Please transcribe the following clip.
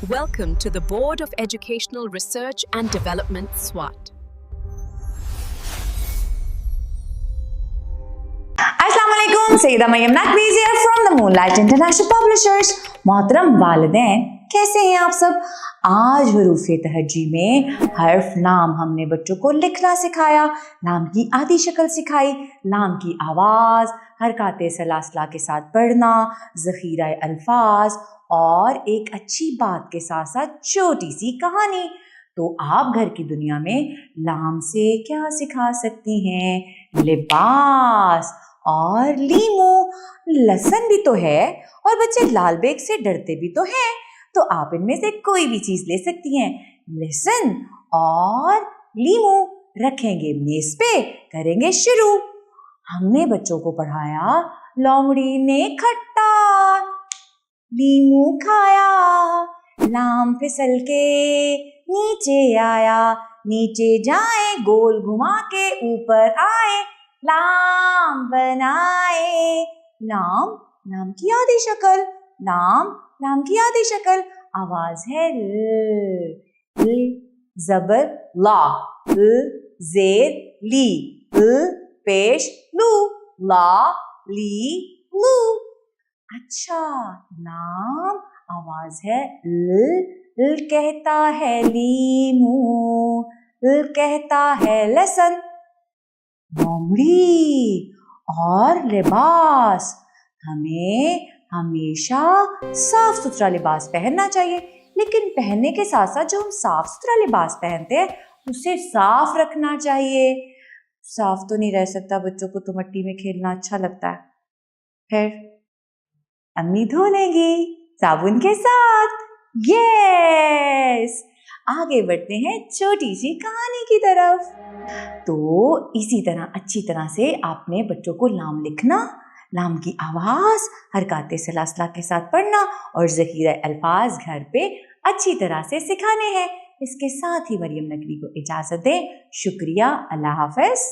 Welcome to the Board of Educational Research and Development, SWAT. अस्सलामुअलैकुम, Saeeda Maryam Naqvi here from the Moonlight International Publishers। मोहतरम वालिदैन, कैसे हैं आप सब? आज हुरूफ़े तहज्जी में हर्फ लाम हमने बच्चों को लिखना सिखाया, लाम की आधी शक्ल सिखाई, लाम की आवाज़, हरकाते सलासला के साथ पढ़ना, ज़ख़ीरा अल्फाज और एक अच्छी बात के साथ साथ छोटी सी कहानी। तो आप घर की दुनिया में लाम से क्या सिखा सकती हैं? लिबास और लीमू, लसन भी तो है और बच्चे लाल बेग से डरते भी तो हैं, तो आप इनमें से कोई भी चीज ले सकती हैं। लसन और लीमू रखेंगे मेज पे, करेंगे शुरू। हमने बच्चों को पढ़ाया, लोमड़ी ने खट्टा लीमू खाया, लाम फिसल के नीचे आया, नीचे जाए गोल घुमा के ऊपर आए, लाम बनाए। लाम, लाम की आधी शक्ल, लाम, लाम की आधी शक्ल, आवाज है ल, जबर ला, जेर ली, पेश लू, ला ली लू। अच्छा, लाम आवाज है ल कहता है लीमू, ल कहता है लसन। लोमड़ी और लिबास, हमें हमेशा साफ सुथरा लिबास पहनना चाहिए, लेकिन पहनने के साथ साथ जो हम साफ सुथरा लिबास पहनते हैं उसे साफ रखना चाहिए। साफ तो नहीं रह सकता, बच्चों को तो मिट्टी में खेलना अच्छा लगता है, फिर अम्मी धो लेंगी साबुन के साथ। यस, आगे बढ़ते हैं छोटी सी कहानी की तरफ। तो इसी तरह अच्छी तरह से आपने बच्चों को लाम लिखना, लाम की आवाज हरकाते सलासला के साथ पढ़ना और ज़ख़ीरा अल्फाज घर पे अच्छी तरह से सिखाने हैं। इसके साथ ही मरियम नकवी को इजाजत दें। शुक्रिया, अल्लाह हाफ़िज़।